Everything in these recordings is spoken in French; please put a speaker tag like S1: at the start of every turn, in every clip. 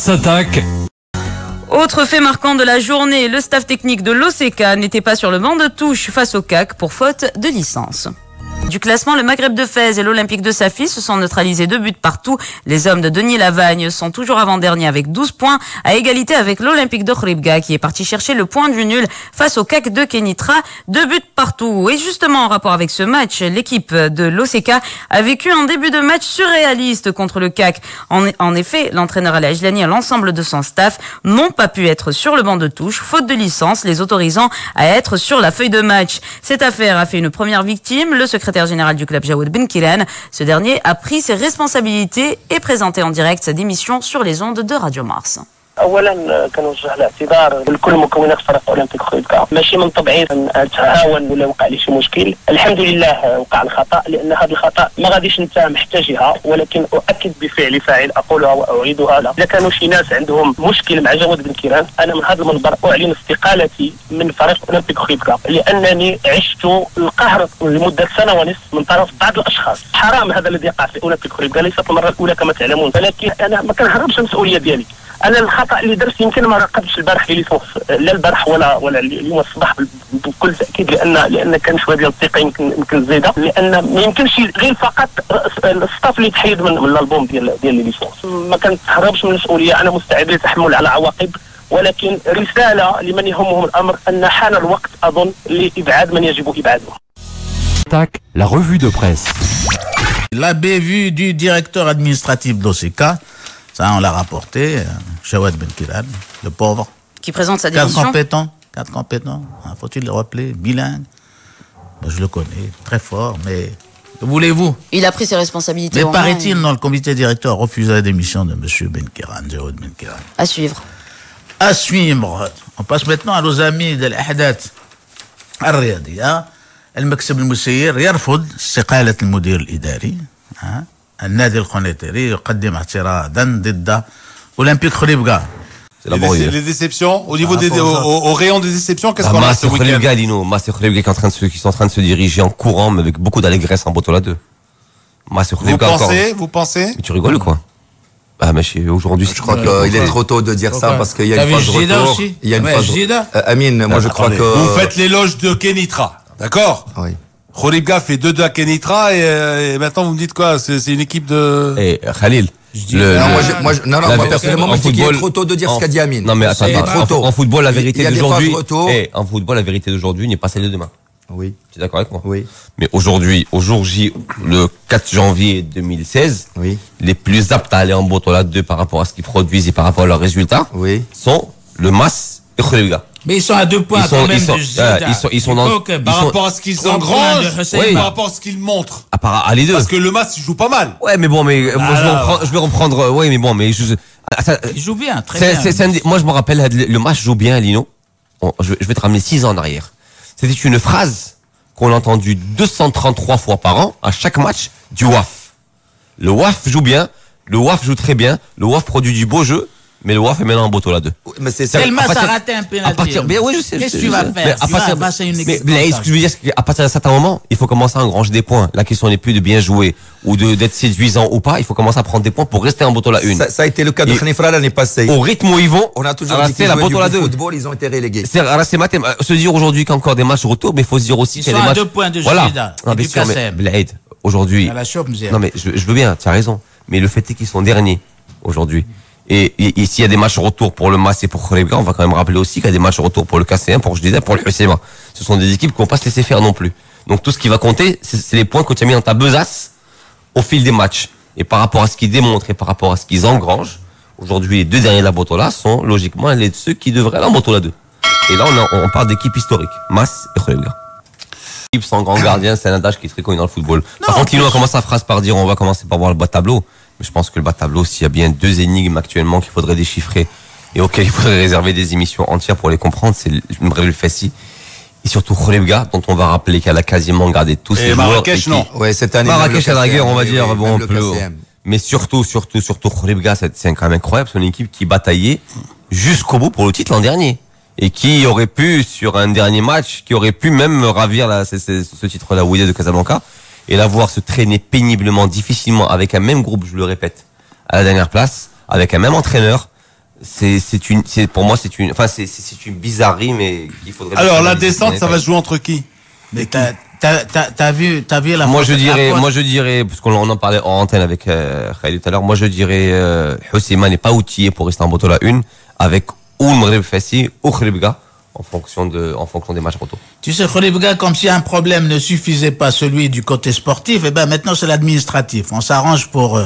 S1: Mars attaque.
S2: Autre fait marquant de la journée, le staff technique de l'OCK n'était pas sur le banc de touche face au CAC pour faute de licence. Du classement, le Maghreb de Fès et l'Olympique de Safi se sont neutralisés 2 buts partout. Les hommes de Denis Lavagne sont toujours avant-derniers avec 12 points, à égalité avec l'Olympique de Khouribga qui est parti chercher le point du nul face au CAC de Kenitra, 2 buts partout. Et justement, en rapport avec ce match, l'équipe de l'OCK a vécu un début de match surréaliste contre le CAC. En effet, l'entraîneur Ali Ajlani et l'ensemble de son staff n'ont pas pu être sur le banc de touche, faute de licence, les autorisant à être sur la feuille de match. Cette affaire a fait une première victime, le secrétaire général du club Jawad Benkiran. Ce dernier a pris ses responsabilités et présenté en direct sa démission sur les ondes de Radio Mars.
S3: اولا كنوجه الاعتذار لكل مكونات فريق اولمبيك خويبكا ماشي من طبيعي نتعاون ولا وقع لي شي مشكل الحمد لله وقع الخطا لان هذا الخطا ما غاديش نتهم محتاجها ولكن اؤكد بفعل فاعل اقولها واعيدها اذا كانوا شي ناس عندهم مشكل مع جواد بن كيران انا من هذا المنبر اعلن استقالتي من فريق اولمبيك خويبكا لانني عشت القهر لمده سنه ونصف من طرف بعض الاشخاص حرام هذا الذي يقع في اولمبيك خويبكا ليست المره الاولى كما تعلمون ولكن انا ما كنهربش المسؤوليه ديالي انا الخطا اللي درت يمكن ما راقبتش البارح في ليسونس لا البارح ولا اليوم الصباح بكل تاكيد لان كان شويه ديال الثقه يمكن زايده لان ما يمكنش غير فقط الستاف اللي تحيد من الالبوم ديال ليسونس ما كنتهربش من المسؤوليه انا مستعد للتحمل على عواقب ولكن رساله لمن يهمهم الامر ان حان الوقت اظن لابعاد من يجب ابعاده.
S1: La revue de presse.
S4: La bévue du directeur administratif de l'OCK, ça on l'a rapporté, Jawad Benkiran, le pauvre.
S2: Qui présente sa démission.
S4: 4 compétents, hein, faut-il le rappeler, bilingue. Moi, je le connais, très fort, mais que voulez-vous?
S2: Il a pris ses responsabilités.
S4: Mais paraît-il, dans le comité directeur, refusé la démission de M. Benkiran, Jawad Benkiran.
S2: À suivre.
S4: À suivre. On passe maintenant à nos amis de l'Ahdath الرياضية. المكتب المسير يرفض استقالة المدير الإداري. النادي القنيطري يقدم اعتراضا ضد أولمبيك خويبكا.
S5: Les déceptions au niveau au rayon des déceptions, qu'est-ce qu'on a ce week-end?
S6: Qui sont en train de se diriger en courant, mais avec beaucoup d'allégresse en Botola 2.
S5: Vous pensez?
S6: Mais tu rigoles ou quoi? Ah, mais aujourd'hui,
S7: je crois qu'il est trop tôt de dire ça parce qu'il y a une phase de retour. Il y a une phase de Amine, moi je crois que
S5: vous faites l'éloge de Kenitra, d'accord?
S7: Oui.
S5: Khouribga fait 2-2 à Kenitra et maintenant vous me dites quoi? C'est une équipe de.
S6: Eh, Khalil.
S7: Moi personnellement, je dis qu'il est trop tôt de dire ce qu'a dit Amine.
S6: Non mais attends,
S7: il est trop tôt.
S6: En football, la vérité d'aujourd'hui n'est pas celle de demain.
S7: Oui.
S6: Tu es d'accord avec moi?
S7: Oui.
S6: Mais aujourd'hui, au jour J, le 4 janvier 2016,
S7: oui,
S6: les plus aptes à aller en Botola 2 par rapport à ce qu'ils produisent et par rapport à leurs résultats,
S7: oui,
S6: sont le MAS et Khouribga.
S8: Mais ils sont à 2 points quand même
S6: ils sont dans
S5: par rapport à ce qu'ils engrangent, par rapport à ce qu'ils montrent.
S6: À les deux.
S5: Parce que le MAS il joue pas mal.
S6: Ouais, mais bon, mais je vais reprendre. Ouais, mais bon, mais
S8: il joue bien, très bien.
S6: Moi, je me rappelle, le match joue bien, Lino. Je vais te ramener 6 ans en arrière. C'était une phrase qu'on a entendue 233 fois par an à chaque match du WAF. Le WAF joue bien, le WAF joue très bien, le WAF produit du beau jeu, mais le WAF est maintenant en Botola 2.
S7: Mais c'est
S8: ça. Tellement ça a raté un pénalty.
S6: Mais oui, je sais.
S8: Qu'est-ce que tu vas faire?
S6: Mais ce que je veux dire, c'est qu'à partir d'un certain moment, il faut commencer à engranger des points. La question n'est plus de bien jouer ou d'être séduisant ou pas. Il faut commencer à prendre des points pour rester en Botola 1.
S7: Ça a été le cas de Khenifra l'année passée.
S6: Au rythme où ils vont,
S7: on a toujours dit que
S6: la Botola 2.
S7: Football, ils ont été relégués.
S6: C'est se dire aujourd'hui qu'il y a encore des matchs retour, mais il faut se dire aussi qu'il y a des matchs.
S8: 2 points de
S6: Voilà. Aujourd'hui. Non mais je veux bien, tu as raison. Mais le fait est qu'ils sont derniers aujourd'hui. Et s'il y a des matchs retour pour le MAS et pour Khouribga, on va quand même rappeler aussi qu'il y a des matchs retour pour le KC1, pour le HCMA. Ce sont des équipes qui vont pas se laisser faire non plus. Donc tout ce qui va compter, c'est les points que tu as mis dans ta besace au fil des matchs. Et par rapport à ce qu'ils démontrent et par rapport à ce qu'ils engrangent, aujourd'hui les 2 derniers de la Botola sont logiquement ceux qui devraient aller en Botola 2. Et là on parle d'équipe historique, MAS et Khouribga. L'équipe sans grand gardien, c'est un adage qui est très connu dans le football. Par contre, Lino a commencé sa phrase par dire on va commencer par voir le bas de tableau. Mais je pense que le bas de tableau, s'il y a bien 2 énigmes actuellement qu'il faudrait déchiffrer et auxquelles il faudrait réserver des émissions entières pour les comprendre, c'est le Fessi et surtout Khouribga, dont on va rappeler qu'elle a quasiment gardé tous ses joueurs.
S5: Marrakech, non.
S7: Ouais, cette année.
S6: Marrakech à la guerre, on va dire, bon, mais surtout Khouribga, c'est quand même incroyable, c'est une équipe qui bataillait jusqu'au bout pour le titre l'an dernier. Et qui aurait pu, sur un dernier match, qui aurait pu même ravir ce titre-là, Wydad de Casablanca, et la voir se traîner péniblement, difficilement, avec un même groupe, je le répète, à la dernière place, avec un même entraîneur, pour moi, c'est une bizarrerie, mais il faudrait.
S5: Alors, la descente, ça va jouer entre qui?
S4: Mais t'as vu la.
S6: Moi, je dirais, parce qu'on en parlait en antenne avec Khalid tout à l'heure. Moi, je dirais, Houssima n'est pas outillé pour rester en Botola 1 avec ou le Maghreb Fassi ou Khribga. En fonction des matchs retour.
S4: Tu sais, Khribga, comme si un problème ne suffisait pas celui du côté sportif, et ben maintenant c'est l'administratif. On s'arrange pour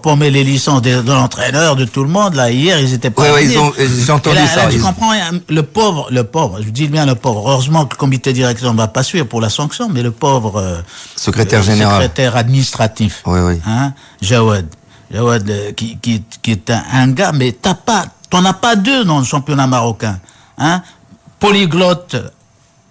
S4: paumer les licences de l'entraîneur, de tout le monde. Là, hier, ils étaient pas.
S7: Oui, j'ai entendu ça.
S4: Tu comprends, le pauvre, je dis bien le pauvre. Heureusement que le comité de direction ne va pas suivre pour la sanction, mais le pauvre
S7: secrétaire général,
S4: secrétaire administratif.
S7: Oui.
S4: Hein, Jawad, qui est un gars, mais t'en as pas deux dans le championnat marocain. Hein? Polyglotte,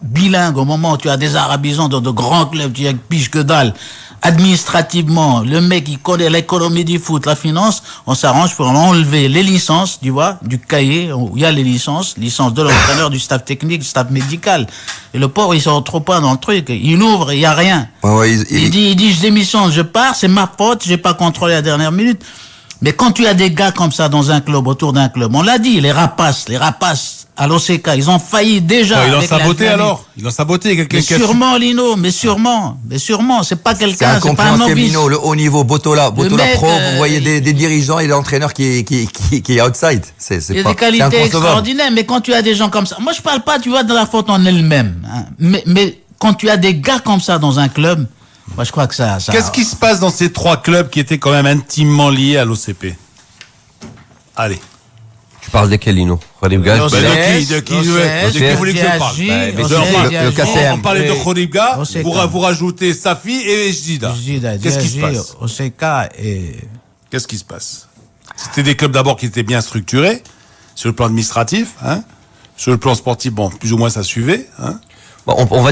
S4: bilingue, au moment où tu as des arabisants dans de grands clubs, tu as piche que dalle. Administrativement, le mec, il connaît l'économie du foot, la finance, on s'arrange pour enlever les licences, tu vois, du cahier, où il y a les licences de l'entraîneur, du staff technique, du staff médical. Et le pauvre, il se retrouve pas dans le truc. Il ouvre, il y a rien. Il dit, je démissionne, je pars, c'est ma faute, j'ai pas contrôlé la dernière minute. Mais quand tu as des gars comme ça dans un club, autour d'un club, on l'a dit, les rapaces à l'OCK, ils ont failli déjà.
S5: Ils ont saboté alors. Ils ont saboté quelqu'un.
S4: Mais sûrement, Lino, mais sûrement, c'est pas quelqu'un, c'est pas un novice.
S7: Lino, le haut niveau, Botola Pro, vous voyez des dirigeants et l'entraîneur qui est outside.
S4: Il y a des qualités extraordinaires, mais quand tu as des gens comme ça, moi je parle pas, tu vois, de la faute en elle-même, hein, mais quand tu as des gars comme ça dans un club, moi, je crois que ça.
S5: Qu'est-ce qui se passe dans ces trois clubs qui étaient quand même intimement liés à l'OCP? Allez.
S6: Tu parles de quel, Lino?
S5: De qui vous voulez que je parle? On parlait de Khribga, vous rajoutez Safi et Jdida. Qu'est-ce qui se passe?
S4: OCK et.
S5: Qu'est-ce qui se passe? C'était des clubs d'abord qui étaient bien structurés, sur le plan administratif, hein. Sur le plan sportif, bon, plus ou moins ça suivait, hein.
S6: Bon, on va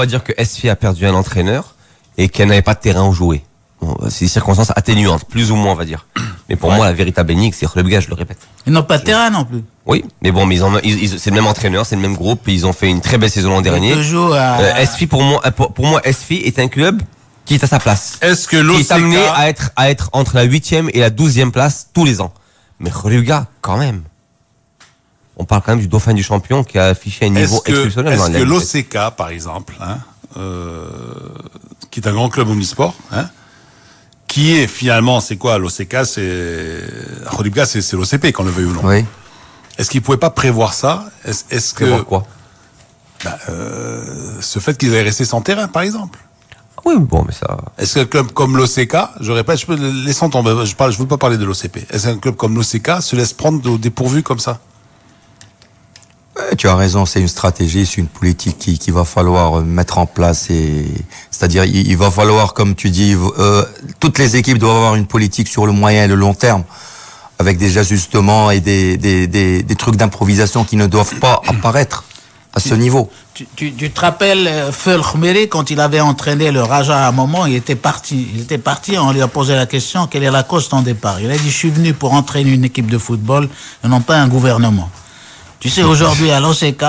S6: dire que SFI a perdu un entraîneur et qu'elle n'avait pas de terrain où jouer. Bon, c'est des circonstances atténuantes, plus ou moins, on va dire. Mais pour moi, la véritable énigme, c'est Khribga, je le répète.
S4: Ils n'ont pas de terrain non plus.
S6: Oui, mais bon, mais c'est le même entraîneur, c'est le même groupe, ils ont fait une très belle saison l'an dernier. SFI, pour moi, SFI est un club qui est à sa place.
S5: Est-ce que l'OCK...
S6: Qui est amené à être entre la 8e et la 12e place tous les ans. Mais Khribga, quand même. On parle quand même du dauphin du champion qui a affiché un niveau exceptionnel.
S5: Est-ce que l'OCK, par exemple, hein, qui est un grand club omnisport, hein, qui est finalement, c'est quoi l'OCK? Khribga, c'est l'OCP, qu'on le veuille ou non.
S7: Oui.
S5: Est-ce qu'ils pouvaient pas prévoir ça? Est-ce que
S6: prévoir quoi?
S5: Ce fait qu'ils avaient resté sans terrain, par exemple.
S6: Oui, bon, mais ça.
S5: Est-ce qu'un club comme l'OCK, je répète, laissons tomber, je veux pas parler de l'OCP. Est-ce qu'un club comme l'OCK se laisse prendre au dépourvu comme ça?
S7: Tu as raison, c'est une stratégie, c'est une politique qu'il va falloir mettre en place. C'est-à-dire, il va falloir, comme tu dis, toutes les équipes doivent avoir une politique sur le moyen et le long terme, avec des ajustements et des trucs d'improvisation qui ne doivent pas apparaître à ce niveau.
S4: Tu te rappelles Feul Khmeri, quand il avait entraîné le Raja à un moment, il était parti, on lui a posé la question, quelle est la cause de ton départ? Il a dit, je suis venu pour entraîner une équipe de football et non pas un gouvernement. Tu sais, aujourd'hui, à l'OCK,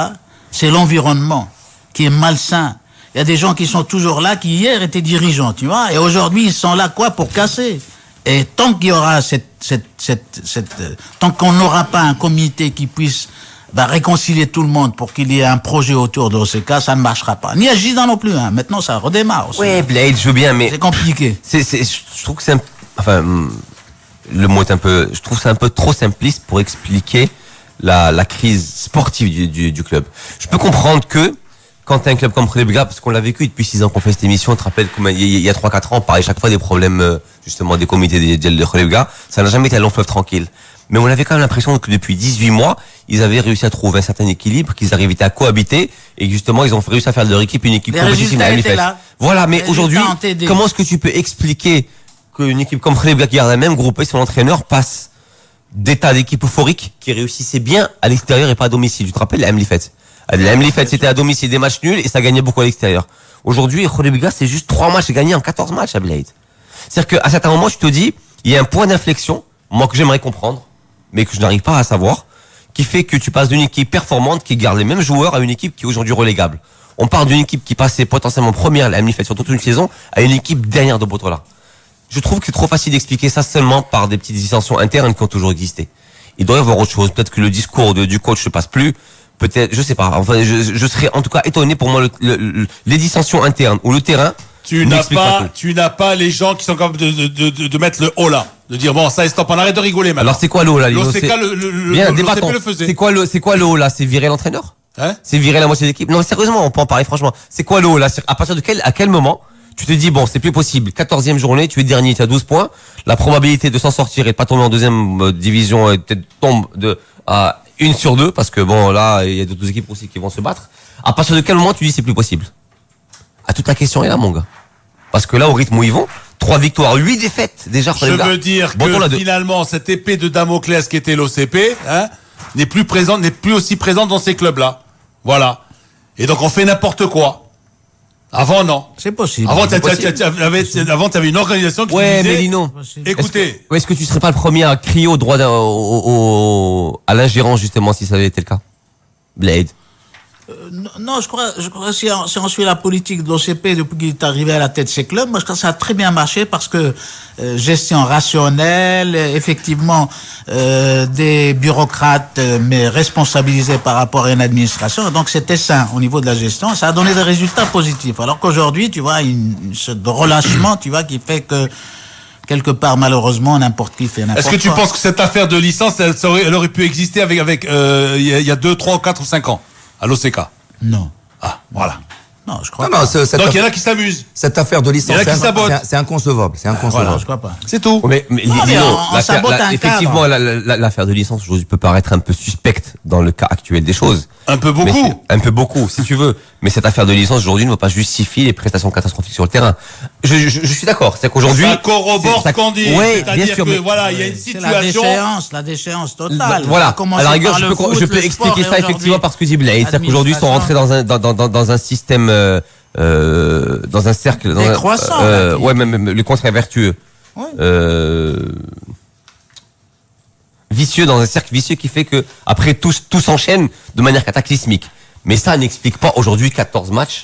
S4: c'est l'environnement qui est malsain. Il y a des gens qui sont toujours là, qui hier étaient dirigeants, tu vois, et aujourd'hui, ils sont là, quoi, pour casser. Et tant qu'il y aura tant qu'on n'aura pas un comité qui puisse, réconcilier tout le monde pour qu'il y ait un projet autour de l'OCK, ça ne marchera pas. Ni à Jdida non plus, hein. Maintenant, ça redémarre aussi.
S6: Oui, Blade, je veux bien, mais.
S4: C'est compliqué.
S6: Je trouve que c'est le mot est un peu, je trouve que c'est un peu trop simpliste pour expliquer la crise sportive du club. Je peux comprendre que quand t'as un club comme Khribga, parce qu'on l'a vécu depuis 6 ans qu'on fait cette émission, tu te rappelles il y a 3-4 ans, on parlait chaque fois des problèmes justement des comités de Khribga, ça n'a jamais été un long fleuve tranquille. Mais on avait quand même l'impression que depuis 18 mois, ils avaient réussi à trouver un certain équilibre, qu'ils arrivaient à cohabiter, et justement ils ont réussi à faire de leur équipe une équipe compétitive. Voilà, mais aujourd'hui, comment est-ce que tu peux expliquer qu'une équipe comme Khribga qui garde la même groupe et son entraîneur passe d'état d'équipe euphorique qui réussissait bien à l'extérieur et pas à domicile? Tu te rappelles la Mlifet? La Mlifet, c'était à domicile des matchs nuls et ça gagnait beaucoup à l'extérieur. Aujourd'hui, Khribga, c'est juste 3 matchs gagnés en 14 matchs à Blade. C'est-à-dire qu'à certains moments, je te dis, il y a un point d'inflexion, moi que j'aimerais comprendre, mais que je n'arrive pas à savoir, qui fait que tu passes d'une équipe performante qui garde les mêmes joueurs à une équipe qui est aujourd'hui relégable. On part d'une équipe qui passait potentiellement première, la Mlifet, sur toute une saison, à une équipe dernière de Botola. Je trouve que c'est trop facile d'expliquer ça seulement par des petites dissensions internes qui ont toujours existé. il doit y avoir autre chose. Peut-être que le discours du coach ne passe plus. Peut-être, je sais pas. Enfin, je serais en tout cas étonné pour moi les dissensions internes ou le terrain.
S5: Tu n'as pas les gens qui sont capables de mettre le haut là, de dire bon ça stop, on arrête de rigoler maintenant.
S6: Alors c'est quoi le haut là?
S5: L'OCK le faisait.
S6: C'est quoi le haut là? C'est virer l'entraîneur? C'est virer la moitié de l'équipe? Non, mais sérieusement, on peut en parler franchement. C'est quoi le haut là? À partir de à quel moment tu te dis bon, c'est plus possible. 14e journée, tu es dernier, tu as 12 points. La probabilité de s'en sortir et de pas tomber en deuxième division tombe à 1 sur 2 parce que bon là, il y a d'autres équipes aussi qui vont se battre. À partir de quel moment tu dis c'est plus possible? Ah, toute la question est là, mon gars. Parce que là, au rythme où ils vont, 3 victoires, 8 défaites, déjà.
S5: Je veux dire que finalement, cette épée de Damoclès qui était l'OCP, n'est plus aussi présente dans ces clubs-là. Voilà. Et donc, on fait n'importe quoi. Avant, non.
S8: C'est possible.
S5: Avant, t'avais une organisation qui disait...
S6: mais Lino,
S5: écoutez.
S6: Est-ce que tu serais pas le premier à crier au droit à l'ingérence, justement, si ça avait été le cas? Blade.
S8: Non, je crois si on suit la politique de l'OCP depuis qu'il est arrivé à la tête de ces clubs, moi je crois que ça a très bien marché parce que gestion rationnelle, effectivement des bureaucrates mais responsabilisés par rapport à une administration, donc c'était sain au niveau de la gestion, ça a donné des résultats positifs. Alors qu'aujourd'hui, tu vois, une sorte de relâchement, tu vois, qui fait que quelque part, malheureusement, n'importe qui fait n'importe quoi.
S5: Est-ce que tu penses que cette affaire de licence, elle aurait pu exister avec il y a 2, 3, 4 ou 5 ans à l'OCK?
S8: Non.
S5: Ah, voilà.
S8: Non, je crois
S5: pas. Donc il y en a qui s'amusent.
S7: Cette affaire de licence, c'est inconcevable. C'est inconcevable.
S8: Voilà, je crois pas.
S5: C'est tout.
S6: Mais effectivement, l'affaire de licence aujourd'hui peut paraître un peu suspecte dans le cas actuel des choses.
S5: Un peu beaucoup.
S6: Un peu beaucoup, si tu veux. Mais cette affaire de licence aujourd'hui ne va pas justifier les prestations catastrophiques sur le terrain. Je suis d'accord. C'est qu'aujourd'hui.
S5: Ça corrobore ce qu'on dit.
S6: Oui, bien sûr.
S5: Que, voilà, il y a une situation.
S8: La déchéance totale.
S6: Voilà. À la rigueur, je peux expliquer ça effectivement parce que dit Blade. C'est-à-dire qu'aujourd'hui, ils sont rentrés dans un système, dans un cercle.
S8: Décroissant.
S6: Ouais, même le contraire vertueux. Vicieux, dans un cercle vicieux qui fait que après tout s'enchaîne de manière cataclysmique. Mais ça n'explique pas aujourd'hui 14 matchs,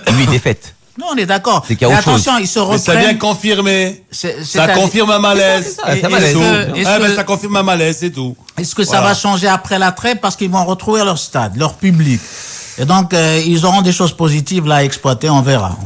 S6: 8 défaites.
S8: Non, on est d'accord.
S6: C'est qu'il y a autre chose.
S8: Ils se reprennent.
S5: Mais ça vient confirmer. Ça confirme un malaise. Ça confirme un malaise, c'est tout.
S8: Est-ce que ça va changer après la trêve parce qu'ils vont retrouver leur stade, leur public? Et donc, ils auront des choses positives là à exploiter, on verra.